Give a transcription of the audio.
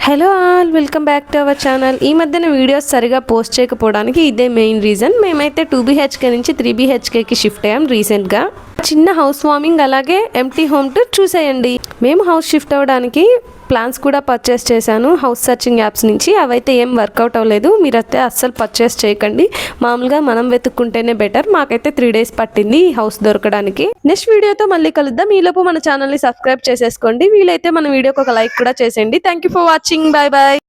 Hello all, welcome back to our channel. ఈ మధ్యన videos సరిగా పోస్ట్ చేయకపోవడానికి ఇదే మెయిన్ రీజన్. మేమైతే 2BHK నుంచి 3BHKకి షిఫ్ట్ అయ్యాం రీసెంట్గా. చిన్న హౌస్ వార్మింగ్ అలాగే ఎంప్టీ హోమ్ టూర్ చూసేయండి. మేము హౌస్ షిఫ్ట్ అవ్వడానికి ప్లాన్స్ కూడా పర్చేస్ చేశాను హౌస్ సర్చింగ్ యాప్స్ నుంచి. అవైతే ఏం వర్కౌట్ అవ్వలేదు. మీరైతే అస్సలు పర్చేస్ చేయకండి. మామూలుగా మనం వెతుక్కుంటేనే బెటర్. మాకైతే 3 days పట్టింది ఈ హౌస్ దొరకడానికి. నెక్స్ట్ వీడియోతో మళ్ళీ కలుద్దాం. ఈలోపు మన ఛానల్ని సబ్స్క్రైబ్ చేసేసుకోండి. వీలైతే మన వీడియోకి ఒక లైక్ కూడా చేసేయండి. Thank you for watching. Bye bye.